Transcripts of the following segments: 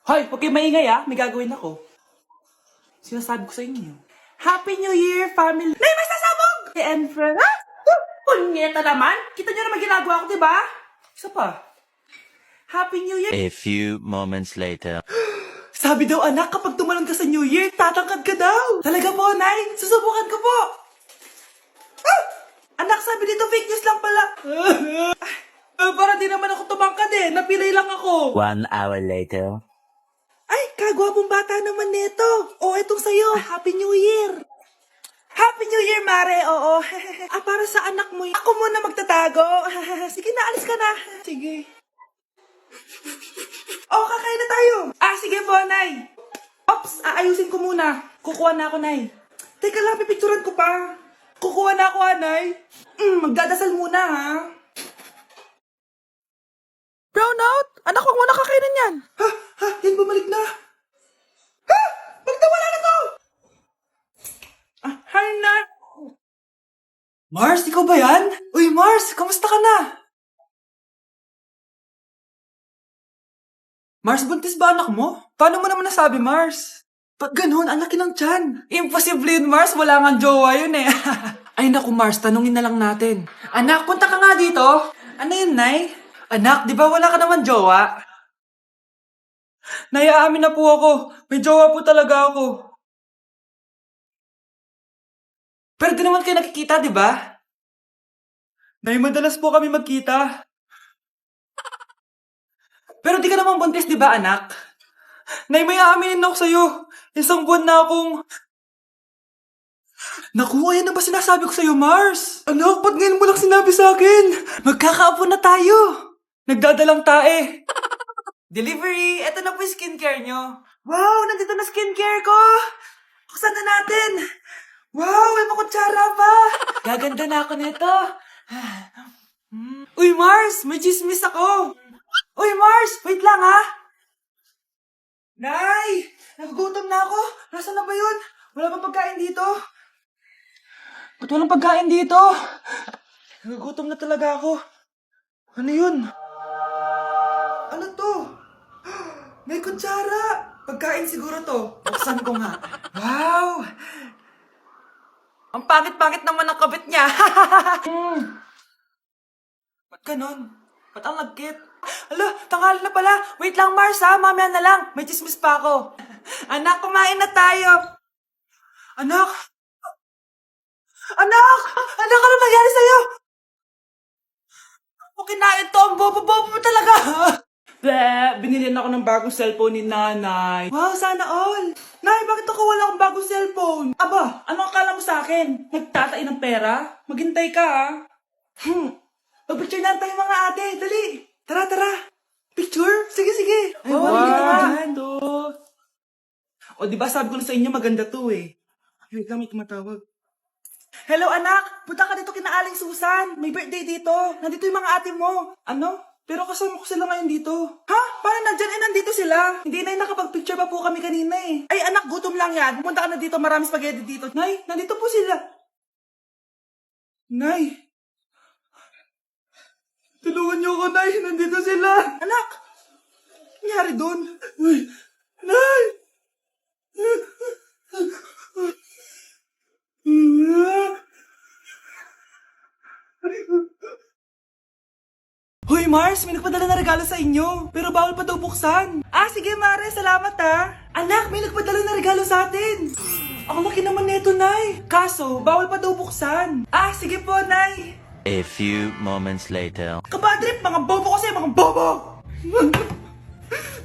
Hoy, huwag kayong maingay may gagawin ako. Sinasabi ko sa inyo. Happy New Year, family! Nay, may sasabog! And friend, ha? Punyeta naman! Kita nyo naman ginagawa ko, diba? Isa pa. Happy New Year! A few moments later. Sabi daw anak, kapag tumalon ka sa New Year, tatangkad ka daw. Talaga po, Nay? Susubukan ko po. Ah! Anak, sabi dito fake news lang pala. Para di naman ako tumangkad Napilay lang ako. 1 hour later. Ay, kagwapong bata naman nito. O, etong sa'yo. Happy New Year. Happy New Year, Mare. Oo. Para sa anak mo. Ako muna magtatago. Sige na, alis ka na. Sige. Kakain na tayo. Sige po, Nay. Ops, aayusin ko muna. Kukuha na ako, Nay. Teka lang, pipicturan ko pa. Kukuha na ako, Nay. Magdadasal muna, ha? Brownout? Anak, wag mo nakakainin yan. Yan bumalik na. Bakit nawala na to? Hi, na. Mars, ikaw ba yan? Uy, Mars, kamusta ka na? Mars, buntis ba anak mo? Paano mo naman nasabi, Mars? Pag ganun, ang laki ng tiyan. Imposible yun, Mars. Wala nga jowa yun Ay naku, Mars, tanungin na lang natin. Anak, punta ka nga dito. Ano yun, Nay? Anak, di ba wala ka naman jowa? Nay, aamin na po ako. May jowa po talaga ako. Pero di naman kayo nakikita, di ba? Nay, madalas po kami magkita. Pero di ka naman buntis, di ba, anak? Nay, may aaminin ako sa'yo. Isang buwan na akong... Naku, ayan na ba sinasabi ko sa'yo, Mars? Anak, ba't ngayon mo lang sinabi sa akin? Magkakaapo na tayo. Nagdadalang tae. Delivery! Eto na po yung skincare nyo. Wow, nandito na skincare ko. Buksan na natin. Wow, may makutsara pa. Gaganda na ako nito. Uy, Mars, may chismis ako. Uy, Mars, wait lang Nay, nagugutom na ako. Nasaan na ba yun? Wala bang pagkain dito? Ba't walang pagkain dito? Nagugutom na talaga ako. Ano yun? Ano to? May kutsara. Pagkain siguro to. Buksan ko nga. Wow! Ang pangit-pangit naman ang kabit niya. Ba't ganon? Ba't ang lagkit? Alo, tanghali na pala. Wait lang, Mars mamaya na lang. May chismis pa ako. Anak, kumain na tayo. Anak! Anak! Anak, ano nangyari sa'yo? Kung kinain to, ang bobo-bobo mo talaga. Binilihan ako ng bagong cellphone ni nanay. Wow, sana all. Nay, bakit ako wala akong bagong cellphone? Aba, ano akala mo sa akin? Nagtatain ng pera? Maghintay ka Mag-picture na tayo mga ate. Dali. Tara, tara. Picture? Sige. Ay, wow. O, diba sabi ko na sa inyo maganda to Wait lang, may tumatawag. Hello, anak. Punta ka dito kina Aling Susan. May birthday dito. Nandito yung mga ate mo. Ano? Pero kasama ko sila ngayon dito. Ha? Paano nandyan? Nandito sila. Hindi na nakapag-picture pa po kami kanina Ay, anak, gutom lang yan. Pumunta ka na dito. Marami spaghetti dito. Nay, nandito po sila. Nay. Tulungan niyo ako, Nay. Nandito sila. Anak! Nangyari doon? Uy! Nay! Hoy, Mars! May nagpadala na regalo sa inyo. Pero bawal pa daw buksan. Sige, Mare. Salamat, Anak, may nagpadala na regalo sa atin. Ang laki naman neto, Nay. Kaso, bawal pa daw buksan. Sige po, Nay. A few moments later. Kabadrip, mga bobo kasi, mga bobo!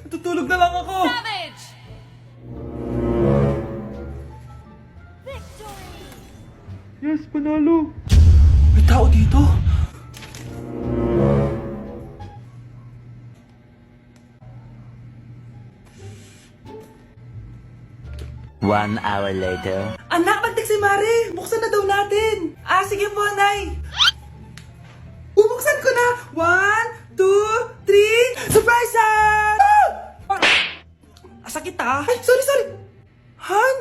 Tutulog na lang ako. Savage! Yes, panalo. May tao dito. One hour later. Anak, magtik si Mare. Buksan na daw natin. Sige po, Nay. Bubuksan ko na. 1, 2, 3. Surprise! Sakit Ay, sorry. Han,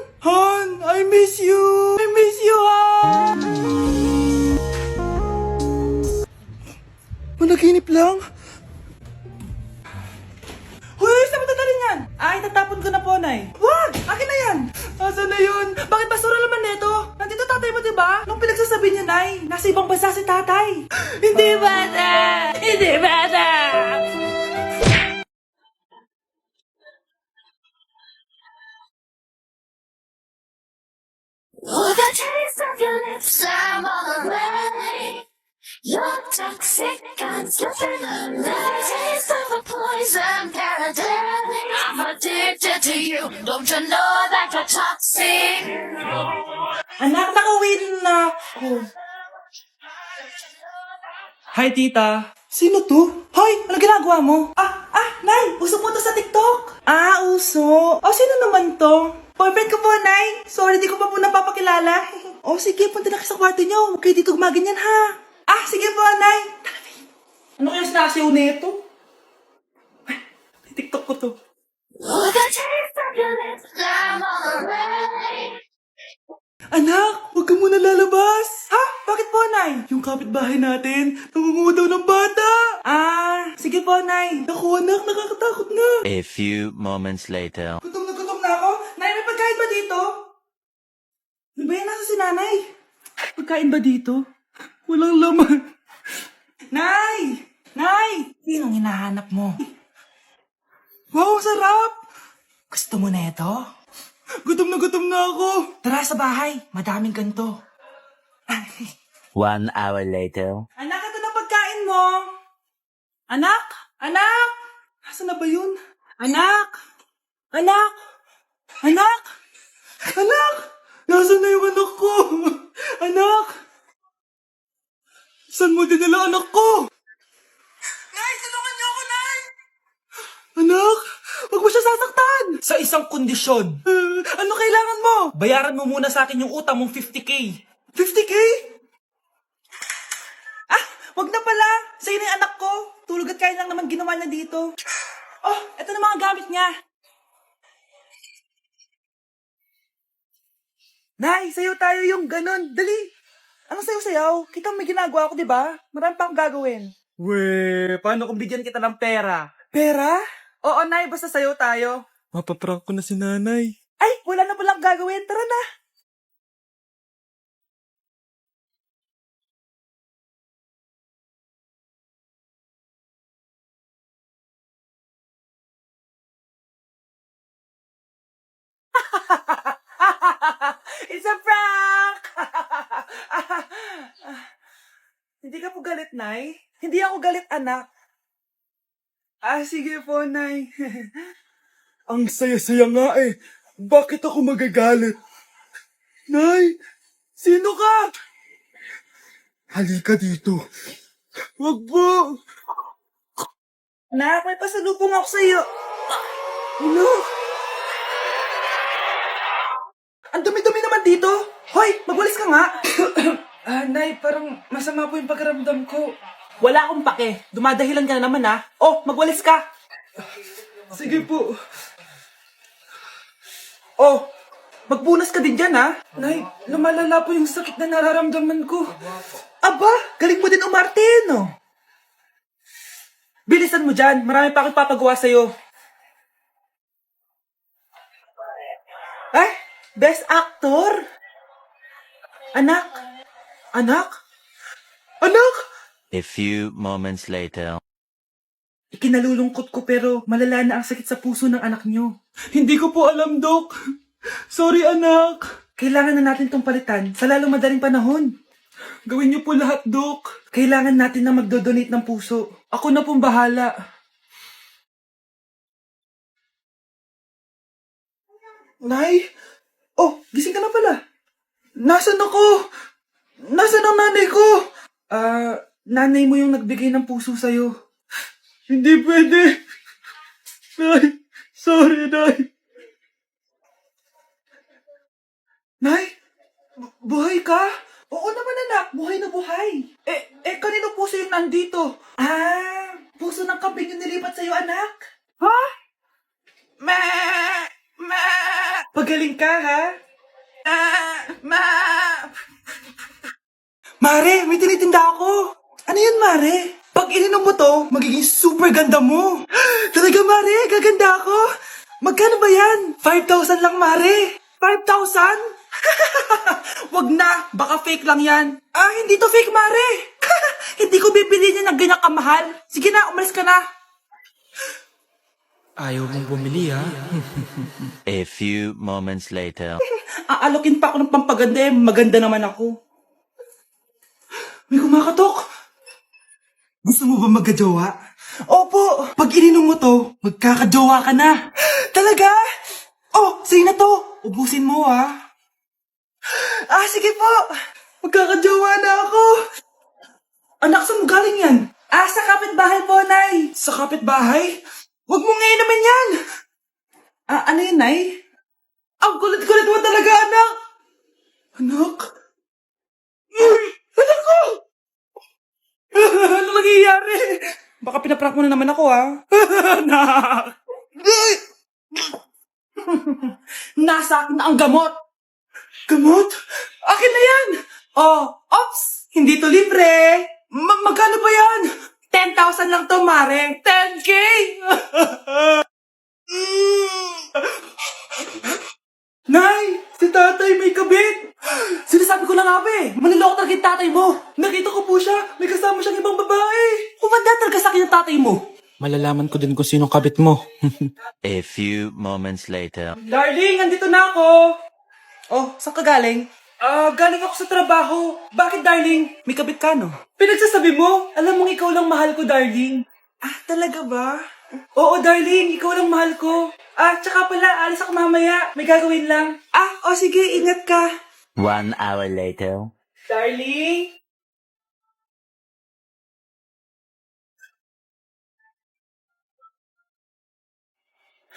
I miss you. Han. Managinip lang. Hoy, saan mo dadalhin yan? Nay? Wag! Akin na yan! Asa na yun? Bakit basura naman neto? Nandito tatay mo, diba? Nung pinagsasabi niya, Nay, nasa ibang bansa si tatay. Hindi bata! Hindi bata! Oh, the taste of your lips, I'm on the way. You're toxic, I'm slipping away. The taste of a poison paradise. I'm addicted to you. Don't you know that you're toxic? Anak, nakawin na ako. Hi, tita. Sino to? Hoy, ano ginagawa mo? Nay, uso po to sa TikTok. Uso. Sino naman to? Boyfriend ko po, Nay. Sorry, di ko pa po napapakilala. Sige, punta na kayo sa kwarto niyo. Huwag kayo dito gumaganyan, ha? Sige po, Nay. Tara, Nay. Ano kaya sinasiyaw nito? TikTok ko to. Oh, the taste of your lips, I'm on the way. Anak, huwag ka muna lalabas. Ha? Bakit po, Nay? Yung kapitbahay natin, nangungudaw ng bata. Sige po, Nay. Ako, anak, nakakatakot na. A few moments later. Gutom na ako. Nay, may pagkain ba dito? Ano ba yan? Nasa si Nanay? Pagkain ba dito? Walang laman. Nay! Nay! Sinong hinahanap mo? Wow, sarap! Gusto mo na ito? Gutom na ako. Tara sa bahay. Madaming ganito. 1 hour later. Anak, ito na pagkain mo. Anak! Anak! Nasaan na ba yun? Anak! Anak! Anak! Anak! Nasaan na yung anak ko? Anak! Saan mo dinala anak ko? Nay, tulungan niyo ako, Nay! Anak! Huwag mo siya sasaktan! Sa isang kondisyon. Ano kailangan mo? Bayaran mo muna sa akin yung utang mong 50K. 50K? Wag na pala. Sa'yo na yung anak ko. Tulog at kain lang naman ginawa niya dito. Eto na mga gamit niya. Nay, sayo tayo yung ganon. Dali. Anong sayo-sayaw? Kita may ginagawa ko, di ba? Marami pa akong gagawin. Weh, paano kung bigyan kita ng pera? Pera? Oo, Nay, basta sayo tayo. Mapaprank ko na si Nanay. Ay, wala na palang gagawin. Tara na. It's a prank! Hindi ka po galit, Nay? Hindi ako galit, anak. Sige po, Nay. Ang saya-saya nga eh. Bakit ako magagalit? Nay, sino ka? Halika dito. Wag po. Nak, may pasalubong ako sa'yo. Ano? Ang dumi-dumi naman dito. Hoy, magwalis ka nga. Nay, parang masama po yung pagkaramdam ko. Wala akong pake. Dumadahilan ka na naman, ha? Magwalis ka. Sige po. Magpunas ka din dyan, ha? Nay, lumalala po yung sakit na nararamdaman ko. Aba, galing mo din umarte, no? Bilisan mo dyan. Marami pa akong papagawa sa'yo. Best actor? Anak? Anak? Anak? A few moments later. Ikinalulungkot ko pero malala na ang sakit sa puso ng anak niyo. Hindi ko po alam, Dok. Sorry, anak. Kailangan na natin tong palitan sa lalong madaling panahon. Gawin niyo po lahat, Dok. Kailangan natin na magdodonate ng puso. Ako na pong bahala. Nay? Gising ka na pala. Nasaan ako? Nasaan ang nanay ko? Nanay mo yung nagbigay ng puso sa'yo. Hindi pwede. Nay, sorry, Nay. Nay? Buhay ka? Oo naman, anak. Buhay na buhay. Kanino puso yung nandito? Puso ng kambing yung nilipat sa'yo, anak. Ha? Pagaling ka, ha? Mare, may tinitinda ako. Ano yun, Mare? Pag ininom mo to, magiging super ganda mo. Talaga, Mare, gaganda ako. Magkano ba yan? 5,000 lang, Mare. 5,000? Wag na, baka fake lang yan. Ah, hindi to fake, Mare. Hindi ko bibili niya ng ganyan kamahal. Sige na, umalis ka na. Ayaw mong bumili, ha? A few moments later. Aalokin pa ako ng pampaganda eh. Maganda naman ako. May kumakatok. Gusto mo ba magkajowa? Opo. Pag ininom mo to, magkakajowa ka na. Talaga? Oh, sa'yo na to. Ubusin mo, ha? Ah, sige po. Magkakajowa na ako. Anak, saan mo galing yan? Ah, sa kapitbahay po, Nay. Sa kapitbahay? Huwag mo ngayon naman yan. Ah, ano yun, Nay? Ang kulit-kulit mo talaga, anak. Anak? Anak ko! Ano nangyayari? Baka pinaprank mo na naman ako, ha? Anak! Nasa akin na ang gamot. Gamot? Akin na yan! Oh, ops! Hindi to libre! Magkano ba yan? 10,000 lang to, Mare. 10K! Nay! Si tatay may kabit! Sinasabi ko na nga ba eh! Maniloko talaga yung tatay mo! Nakita ko po siya! May kasama siyang ibang babae! Kumanda talaga sa akin yung tatay mo! Malalaman ko din kung sinong kabit mo. A few moments later. Darling, andito na ako! Oh, saan ka galing? Galing ako sa trabaho. Bakit, darling? May kabit ka, no? Pinagsasabi mo? Alam mong ikaw lang mahal ko, darling. Ah, talaga ba? Oo, darling. Ikaw lang mahal ko. Ah, tsaka pala, alis ako mamaya. May gagawin lang. Ah, o sige, ingat ka. 1 hour later. Darling?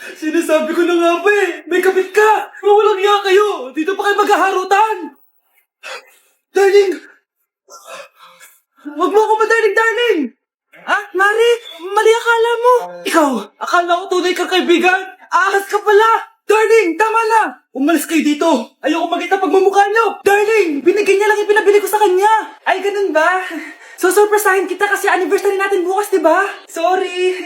Sinasabi ko na nga ba eh, may kabit ka! Mawalang iya kayo! Dito pa kayo maghaharutan! Darling! Huwag mo ako madarling, darling! Ah, Mari! Mali akala mo! Ikaw, akala ko tunay kang kaibigan! Ahas ka pala! Darling, tama na! Umalis kayo dito! Ayoko makita pagmumukha niyo! Darling, binigyan niya lang yung pinabili ko sa kanya! Ay, ganun ba? So, surpresahin kita kasi anniversary natin bukas, di ba? Sorry!